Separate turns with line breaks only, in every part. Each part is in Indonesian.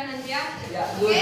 nanti ya.
Ya,
Oke?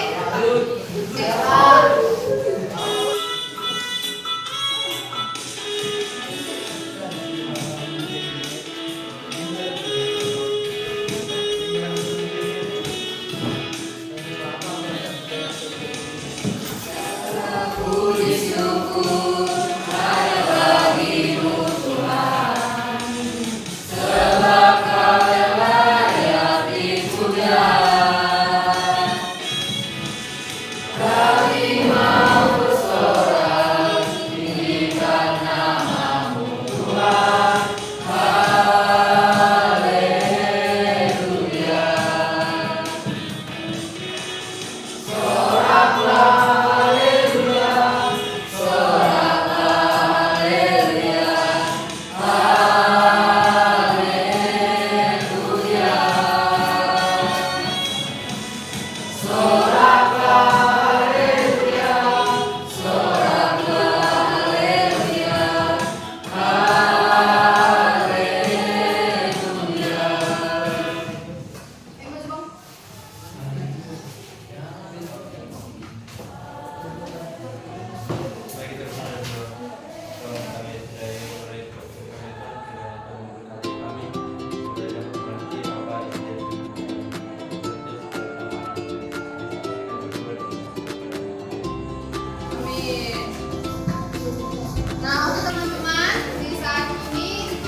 Nah, untuk teman-teman, di saat ini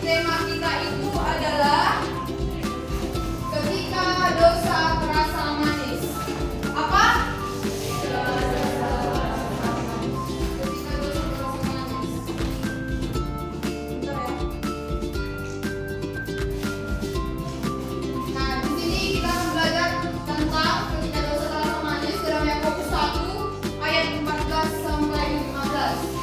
tema kita itu adalah ketika dosa terasa manis. Apa? Ketika dosa terasa manis. Bentar ya. Nah, di sini kita akan belajar tentang ketika dosa terasa manis dalam Yakobus 1 ayat 14 sampai 15.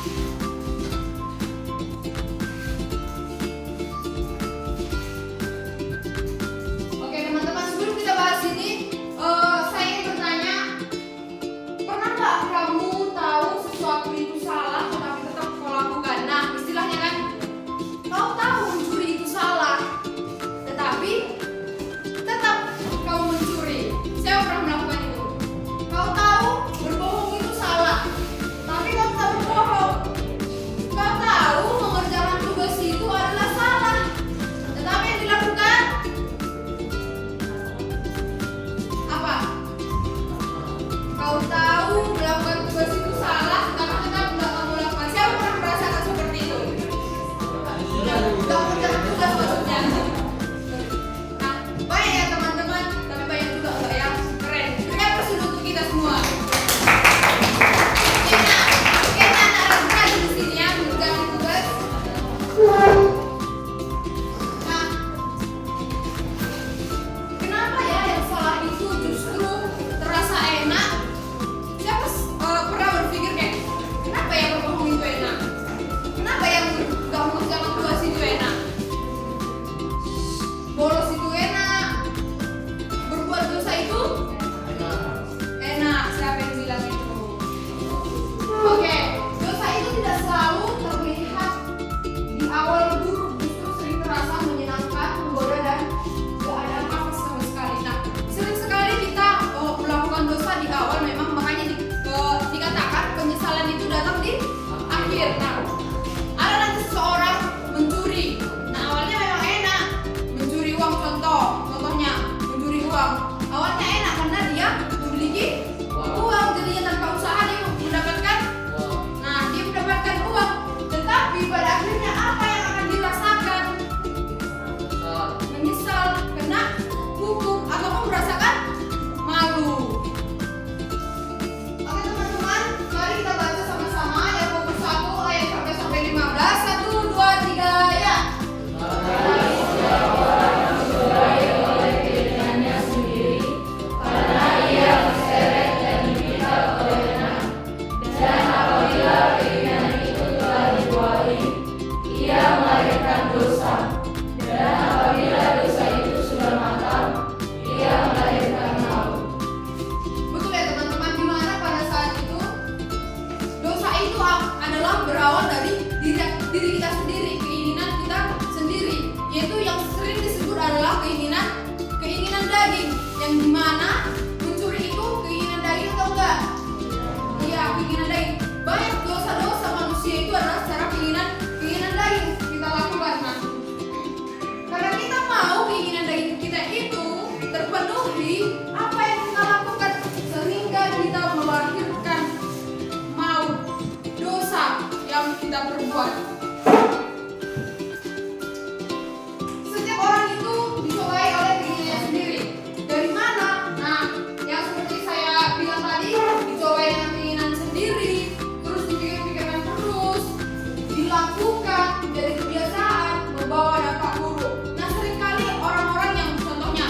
keinginan daging. Banyak dosa-dosa manusia itu adalah secara keinginan daging kita lakukan. Nah, karena kita mau keinginan daging kita itu terpenuhi, apa yang kita lakukan sehingga kita melahirkan maut, dosa yang kita perbuat. Setiap orang itu dicobai oleh dirinya sendiri. Dari mana? Nah, yang seperti saya bilang tadi, dicobai dengan keinginan sendiri, terus dipikir-pikirkan terus, dilakukan menjadi kebiasaan, membawa dampak buruk. Nah, seringkali orang-orang yang contohnya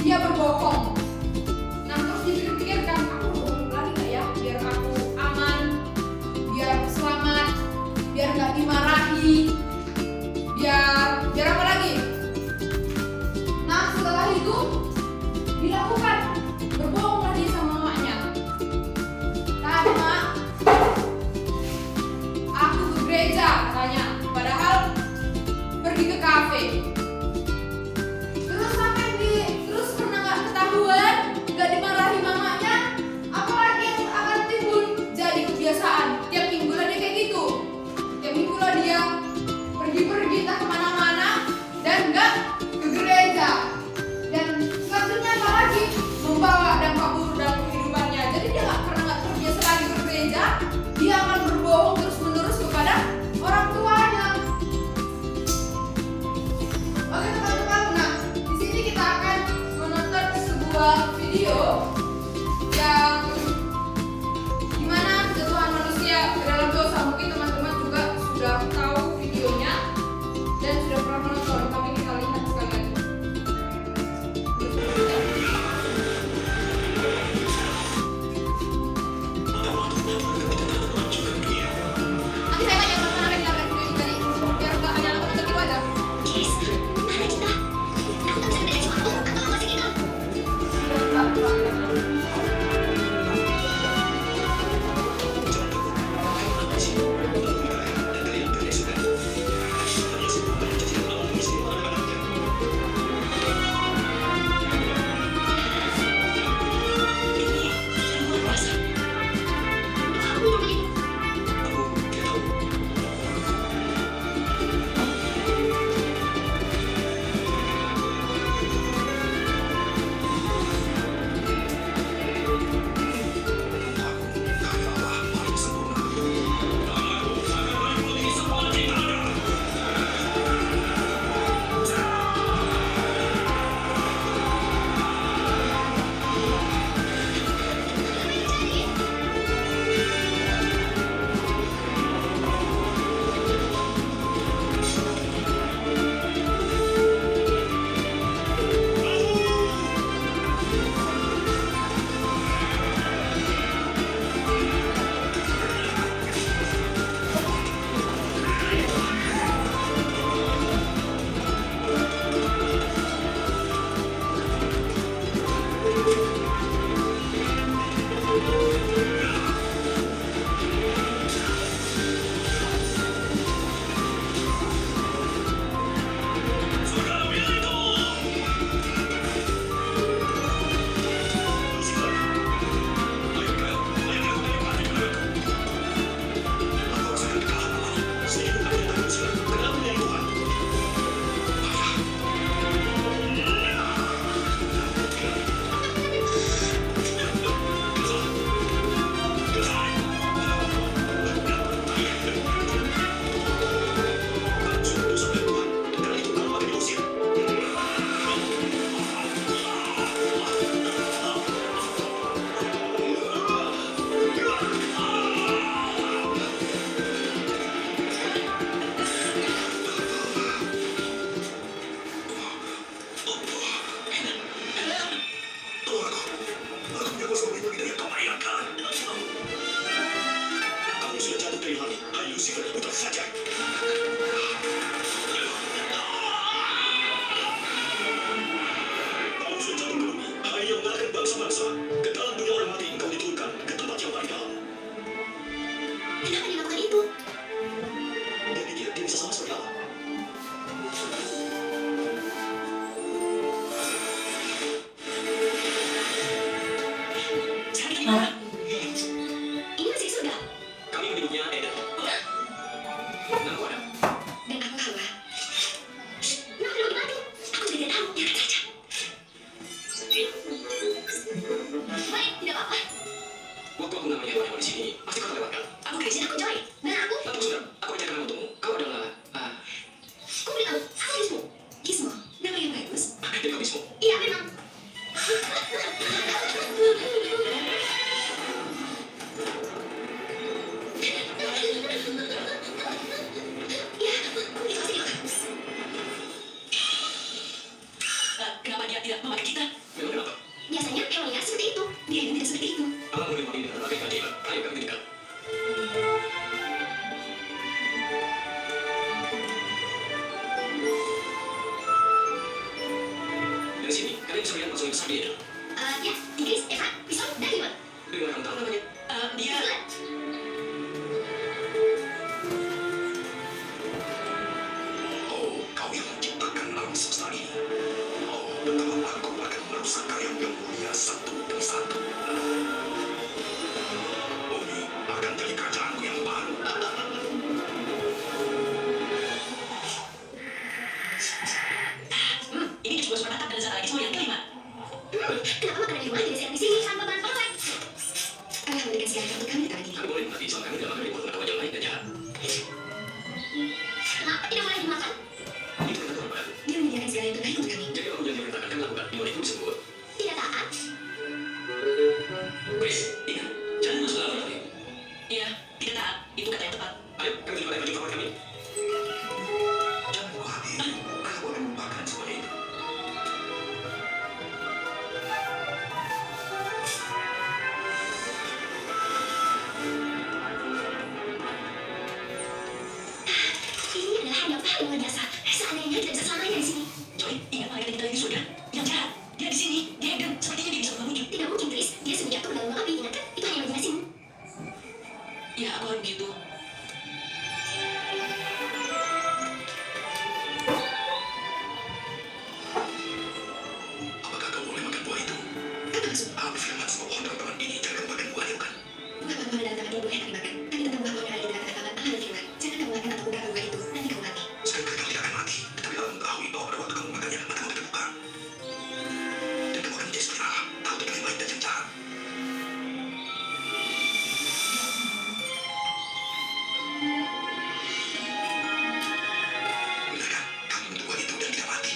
dia berbohong. Nah, terus dipikir-pikirkan, aku bohong lagi nggak ya, biar aku aman, biar aku selamat, biar nggak dimarahi, biar apa lagi? Nah, setelah itu dilakukan, berbohonglah dia sama mamanya. Tadi mak, aku ke gereja katanya, padahal pergi ke kafe. Terus karena nggak ketahuan, nggak dimarahi mamanya, apalagi yang akan timbul? Jadi kebiasaan. Tiap minggu lah dia kayak gitu. Tiap minggu lah dia pergi-pergi entah kemana-mana dan nggak ke gereja. Dan selanjutnya apa lagi? Membawa dampak buruk dalam kehidupannya. Jadi dia karena nggak terbiasa lagi bergereja, dia akan berbohong terus-menerus kepada orang tuanya. Oke teman-teman, nah di sini kita akan menonton sebuah video yang dimana kejatuhan manusia ke dalam dosa. Mungkin teman-teman juga sudah tahu videonya dan sudah pernah menonton, tapi kita lihat sekali lagi. Nanti saya tanya teman-teman apa yang dilakukan video ini, jadi biar nggak hanya nonton gitu aja.
Ini masih surga. Waktu namanya hewan-hewan di sini, pasti kau terlewatkan.
Aku Gracie, aku Joy. Benar aku?
Tunggu sebentar, aku ajarkan untukmu. Kau adalah...
Kau bilang aku Gizmo. Gizmo, nama yang bagus.
Jadi kau Gizmo.
Iya memang. Ya, itu pasti bagus. Kenapa dia tidak memakai kita?
Memang kenapa?
Biasanya hewan liar seperti itu. Dia yang tidak seperti itu.
Alam boleh mati dengan berbagai keajaiban. Ayo kami tinggal. Dari sini, kalian bisa melihat personil besar di Eden.
Ya, Inggris, Eva, Bison, dan Iwan.
Dengar kamu tahu namanya?
Dia...
Oh, kau yang menciptakan alam semesta ini. Oh, betapa aku akan merusak kalian yang mulia satu demi satu. Bumi akan jadi kerajaanku yang baru.
Ini sebuah suara natap dan zat Gizmo yang kelima. Kenapa makanan di rumah tidak siap di sini tanpa bahan pengawet? Kami akan memberikan segalanya untuk kami di taman ini.
Kami boleh mati selama kami tidak makan ribut dengan wajah lain dan jahat.
Kenapa tidak boleh dimakan?
Itu perintah Tuhan padaku.
Dia menyediakan segalanya untuk baik untuk kami.
Jadi apapun yang diperintahkan kami lakukan, iman itu disebut.
Tidak taat?
Chris, ingat, jangan masuk dalam hati.
Iya, tidak taat. Itu kata yang tepat.
Ayo, kami tunjukkan baju favorit kami.
Jangan buah hati. Aku akan membakar semuanya itu.
Ini adalah hal yang paling luar biasa. Seandainya tidak bisa selamanya di sini. Joy, ingat mereka yang kita lihat di surga? Yang jahat. Dia di sini. Dia Eden. Sepertinya dia bisa berubah wujud. Tidak mungkin, Chris. Dia sudah jatuh ke dalam lubang api. Ingatkan? Itu hanya imajinasimu. Ya, aku harus begitu.
Apakah kau boleh makan buah itu?
Apa maksud?
Aku firman semua pohon dalam taman ini jangan kamu makan buah itu kan?
Buah-buahan dalam taman ini boleh kami makan. Tapi tentang buah-buahan yang ada di dekat taman Allah dan firman. Jangan kamu makan atau buka buah itu. Nanti kamu mati.
Sekali kau tidak akan mati. Tetapi Allah mengetahui bahwa pada waktu kamu makannya, matamu akan terbuka. Dan kamu akan menjadi seperti Allah, tahu tentang yang baik dan yang jahat. Benarkah kamu minum buah itu dan tidak mati?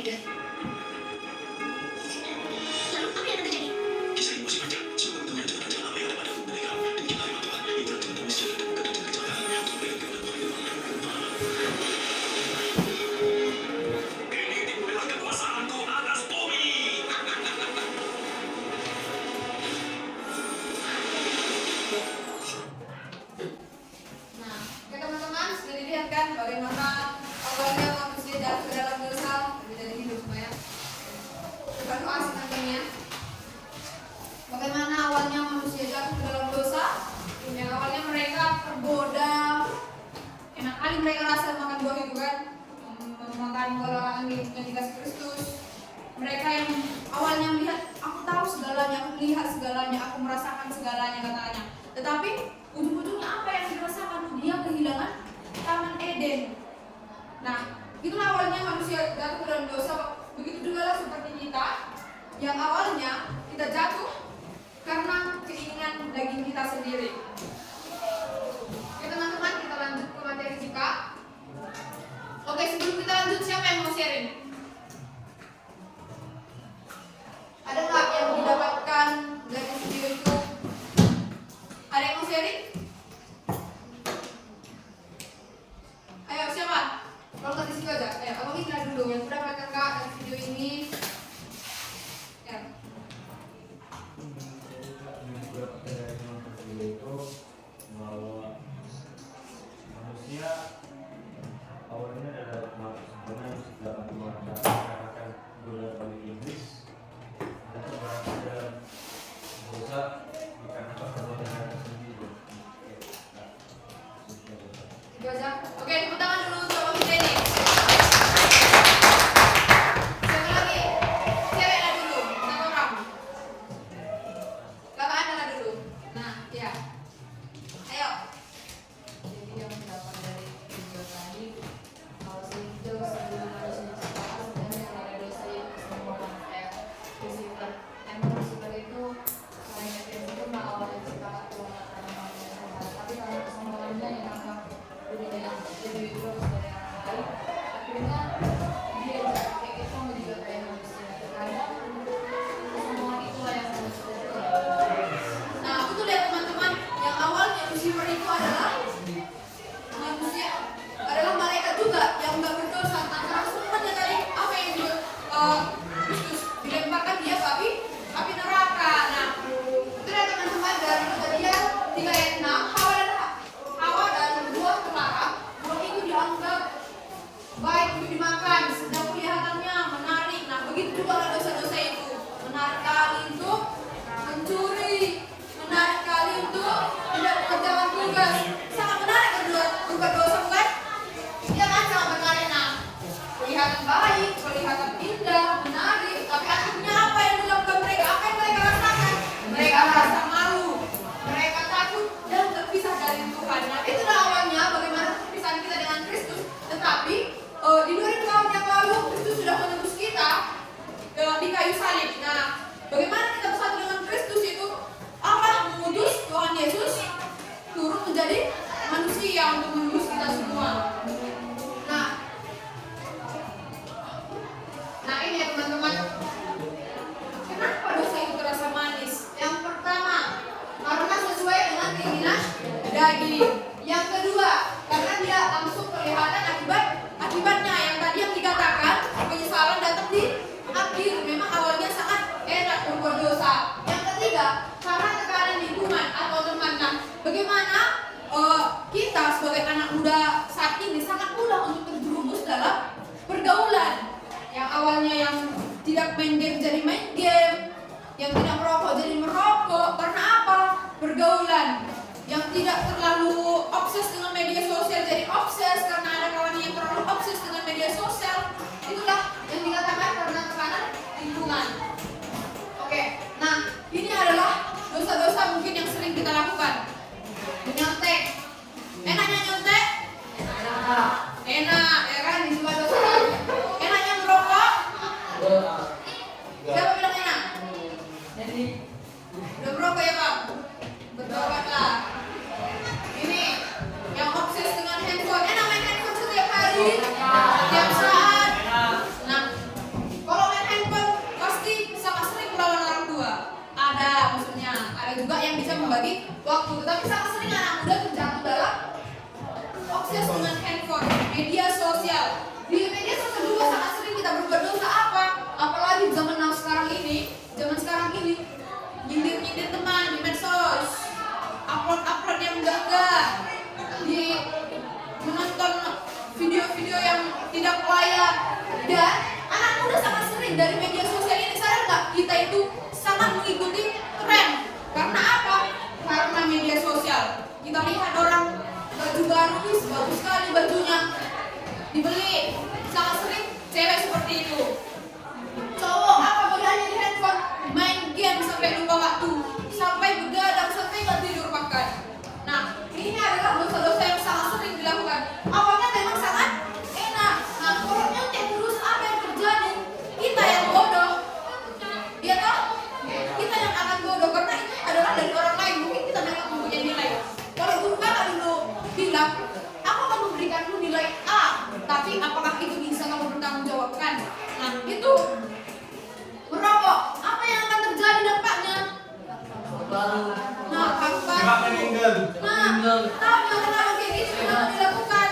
Hegel. Lalu apa yang akan terjadi?
Kisah ini masih panjang. Semoga teman-teman jangan aja apa yang ada pada mereka. Dan kita lewat Tuhan. Itulah teman-teman sejalan dan bukan terjadi kecelakaan. Untuk mereka dan ini dimulailah kekuasaanku atas bumi.
Nah, oke teman-teman, sudah dilihat kan bagaimana awalnya manusia jatuh ke dalam dosa, tapi dari hidup semua ya. Kita doa selanjutnya. Bagaimana awalnya manusia jatuh ke dalam dosa? Yang awalnya mereka tergoda, enak kali mereka rasa makan buah itu kan, makan buah larangan yang dikasih Kristus. Mereka yang awalnya melihat, aku tahu segalanya, aku melihat segalanya, aku merasakan segalanya katanya. Tetapi ujung-ujungnya apa yang dirasakan? Dia kehilangan Taman Eden. Nah, itulah awalnya manusia jatuh ke dalam dosa. Begitu juga lah seperti kita, yang awalnya kita jatuh karena keinginan daging kita sendiri. Oke teman-teman, kita lanjut ke materi kita. Oke, sebelum kita lanjut, siapa yang mau sharing? Ada nggak yang didapatkan dari video itu? Ada yang mau sharing? Ayo, siapa? Kalau nggak di situ aja. Ayo, abang Indra dulu yang udah dapatkan kak dari video ini. Ya.
Itu bahwa manusia awalnya adalah sebenarnya dapat mengatakan godaan iblis dan berada dalam dosa dikarenakan perbuatan sendiri.
Itu aja. Oke, tepuk tangan dulu untuk abang Indra ini. Siapa lagi? Cewek lah dulu, satu orang. Kakak adalah dulu. Nah, ya. Ayo.
Jadi yang mendapat dari video tadi, kalau sejauh sebelum manusia diciptakan sebenarnya ada dosa yang kesombongan kayak Lucifer. Emang Lucifer itu selain Eden itu nggak awalnya diciptakan Tuhan karena manusia yang jahat, tapi karena kesombongannya yang anggap dirinya yang lebih buruk dari orang lain, akhirnya dia kayak itu mau juga kayak manusia. Karena kesombongan itulah yang manusia
Nah, aku tuh lihat teman-teman, yang awalnya Lucifer itu adalah manusia, adalah malaikat juga yang nggak berdosa. Karena semuanya tadi apa yang Kristus dilemparkan dia ke api neraka. Nah, itu lihat teman-teman dari kejadian 3 ayat 6, Hawa dan buah terlarang. Buah itu dianggap baik untuk dimakan, sedang kelihatannya menarik. Nah, begitu juga dosa-dosa itu, menarik kali untuk mencuri, menarik kali untuk tidak mengerjakan tugas. Sangat menarik untuk dosa, bukan? Iya kan, sangat menarik. Nah, kelihatan baik, kelihatan indah, menarik, tapi akhirnya apa yang dilakukan mereka? Apa yang mereka rasakan? Mereka merasa malu, mereka takut dan terpisah dari Tuhan. Nah, itulah awalnya bagaimana perpisahan kita dengan Kristus. Tetapi di 2000 tahun yang lalu Kristus sudah menebus kita di kayu salib. Nah, bagaimana kita bersatu dengan Kristus itu? Allah mengutus Tuhan Yesus turun menjadi manusia untuk menebus kita semua. Nah ini ya teman-teman. Kenapa dosa itu terasa manis? Yang pertama, karena sesuai dengan keinginan daging. Yang kedua, karena tidak langsung kelihatan akibatnya. Yang tadi yang dikatakan penyesalan datang di akhir. Memang awalnya sangat enak berbuat dosa. Yang ketiga, karena tekanan lingkungan atau teman. Nah, bagaimana kita sebagai anak muda saat ini sangat mudah untuk terjerumus dalam pergaulan. Yang awalnya yang tidak main game jadi main game, yang tidak merokok jadi merokok. Karena apa? Pergaulan. Yang tidak terlalu obses dengan media sosial jadi obses karena ada kawan yang terlalu obses dengan media sosial. Itulah yang dikatakan karena tekanan lingkungan. Oke, nah ini adalah dosa-dosa mungkin yang sering kita lakukan. Menyontek. Enaknya nyontek? Enak, ya kan? Ini juga dosa. Enaknya merokok? Siapa bilang enak? Udah merokok ya Pak? Bertobatlah. Ini yang obses dengan handphone. Enak main handphone setiap hari, setiap saat. Nah, tidak layak. Dan anak muda sangat sering dari media sosial ini, sadar nggak? Kita itu sangat mengikuti tren. Karena apa? Karena media sosial. Kita lihat orang baju baru, bagus sekali bajunya, dibeli. Sangat sering cewek seperti itu. Cowok apa bedanya di handphone? Main game sampai lupa waktu, sampai begadang, sampai nggak tidur bahkan. Nah, ini adalah dosa-dosa yang sangat sering dilakukan. Awalnya memang sangat enak. Nah, kalau nyontek terus apa yang terjadi? Kita yang bodoh. Ya toh? Kita yang akan bodoh karena ini adalah dari orang lain. Mungkin kita memang mempunyai nilai. Kalau guru kakak dulu bilang, aku akan memberikanmu nilai A, tapi apakah itu bisa kamu bertanggungjawabkan? Nah, itu merokok. Apa yang akan terjadi dampaknya? Nah, kapan? Nah, tahu yang kenapa kayak gitu? Kenapa dilakukan?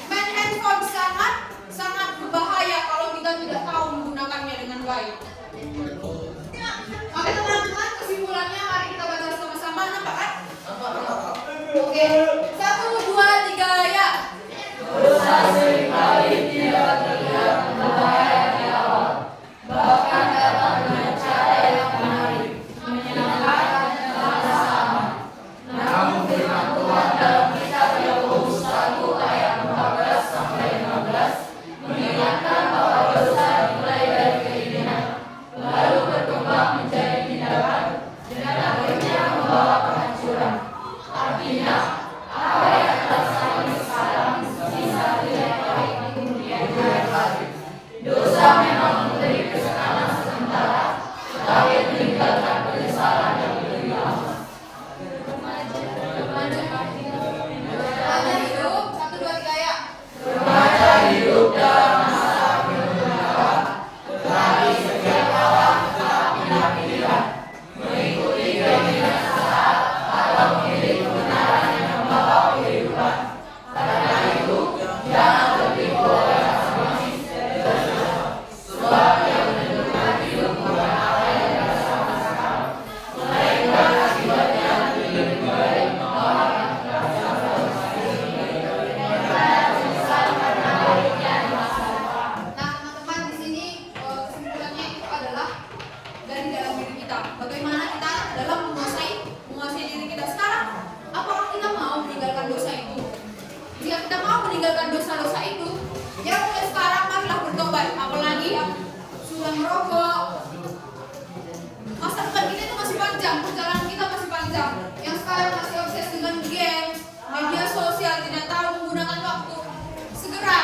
Main handphone sangat berbahaya kalau kita tidak tahu menggunakannya dengan baik. Oke teman-teman, kesimpulannya mari kita baca sama-sama. Nampak kan? Oke, 1, 2, 3 ya.
Dosa seringkali tidak terlihat berbahaya di awal, bahkan datang dengan cara yang menarik, menyenangkan dan terasa aman. Namun firman Tuhan dalam kitab Yakobus 1 ayat 14-15 mengingatkan bahwa dosa dimulai dari keinginan, lalu berkembang menjadi tindakan, dan akhirnya membawa kehancuran. Artinya, apa yang terjadi sekarang bisa dilihat baik di kemudian hari. Dosa memang memberi kesenangan sementara, tetapi meninggalkan penyesalan yang lebih lama.
Remaja hidup, 1, 2, 3 ya.
Remaja hidup dalam masa perkembangan, tetapi setiap orang tetap punya pilihan, mengikuti keinginan sesaat atau memilih kebenaran yang membawa kehidupan. Karena itu, jangan tertipu oleh masing-masing dari dosa, sebab yang menentukan hidup bukan apa yang dirasakan sekarang, melainkan akibatnya lebih baik orang yang merasakan dosa ini daripada menyesal karena baiknya di masa depan.
Nah, teman-teman di sini kesimpulannya itu adalah dari dalam diri kita. Bagaimana kita dalam menguasai diri kita sekarang. Apakah kita mau meninggalkan dosa itu? Jika kita mau meninggalkan dosa-dosa itu, ya mulai sekarang marilah bertobat. Apalagi yang sudah merokok. Masa depan kita itu masih panjang, perjalanan kita masih panjang. Yang sekarang masih obses dengan game, media sosial, tidak tahu menggunakan waktu. Segera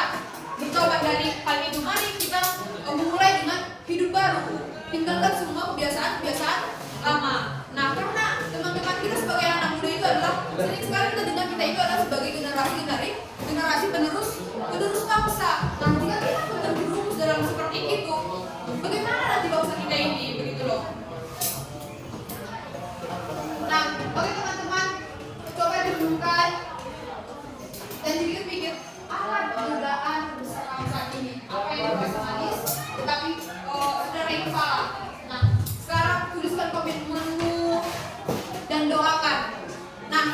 bertobat dari hal itu. Mari kita memulai dengan hidup baru. Tinggalkan semua kebiasaan-kebiasaan lama. Nah, karena teman-teman kita sebagai anak muda itu adalah sering sekali kita dengar kita itu adalah sebagai generasi penerus bangsa. Nah, jika kita terjerumus dalam seperti itu, bagaimana nanti bangsa kita ini, begitu loh. Nah, oke teman-teman, coba direnungkan dan dipikir-pikir apa perbedaan terbesar bangsa ini? Apa yang terasa manis, tetapi saudara itu salah. Nah, sekarang tuliskan komitmenmu dan doakan. Nah,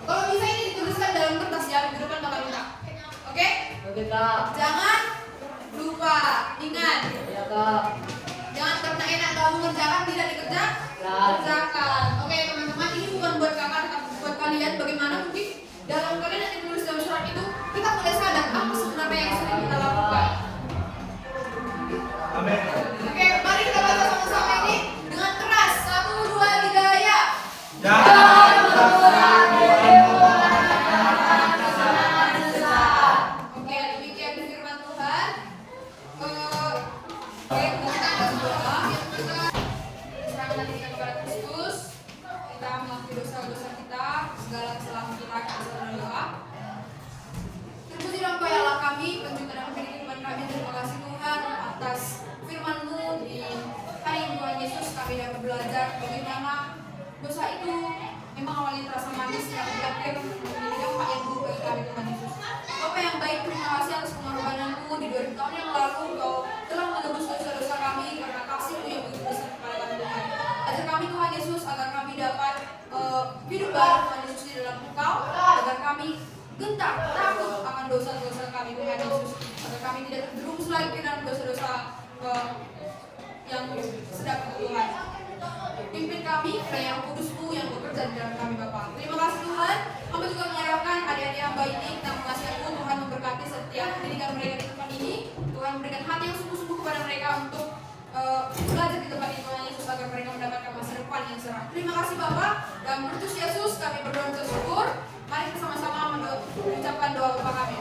kalau bisa ini dituliskan dalam kertas ya, di depan bakal minta. Oke? Jangan lupa, ingat. Jangan karena enak kamu mengerjakan tidak kerjakan. Oke teman-teman, ini bukan buat kakak, tapi buat kalian. Bagaimana mungkin dalam kalian nanti menulis dalam surat itu, kita mulai sadar apa sebenarnya yang sering kita lakukan.
Amin.
Oke, mari kita baca sama-sama ini dengan keras. 1, 2, 3 ya.
Jangan
Oke, demikian firman Tuhan. Oke, kita akan berdoa. Yang pertama, serahkan diri kita kepada Kristus. Kita mengakui dosa-dosa kita, segala kesalahan kita dalam doa. Terpuji dan Engkau ya Allah kami, penjuka dan pemilik iman kami. Terima kasih Tuhan atas firman-Mu di hari ini Tuhan Yesus. Kami dapat belajar bagaimana dosa itu memang awalnya terasa manis, tapi di akhir memiliki dampak yang buruk bagi kami Tuhan Yesus. Bapa yang baik, terima kasih atas pengorbanan-Mu di 2000 tahun yang lalu. Engkau telah menebus dosa-dosa kami karena kasih-Mu yang begitu besar kepada kami Tuhan. Ajar kami Tuhan Yesus agar kami dapat hidup baru Tuhan Yesus di dalam Engkau, agar kami gentar, takut akan dosa-dosa kami Tuhan Yesus, agar kami tidak terjerumus lagi ke dalam dosa-dosa yang sedang Tuhan. Pimpin kami, Roh Kudus-Mu yang bekerja di dalam kami Bapa. Terima kasih Tuhan. Hamba juga menyerahkan adik-adik hamba ini kita mengasihi Tuhan memberkati setiap pendidikan mereka di tempat ini. Tuhan memberikan hati yang sungguh-sungguh kepada mereka untuk belajar di tempat ini Tuhan Yesus agar mereka mendapatkan masa depan yang cerah. Terima kasih Bapak. Dalam Kristus Yesus kami berdoa bersyukur. Mari kita sama-sama mengucapkan doa Bapa kami.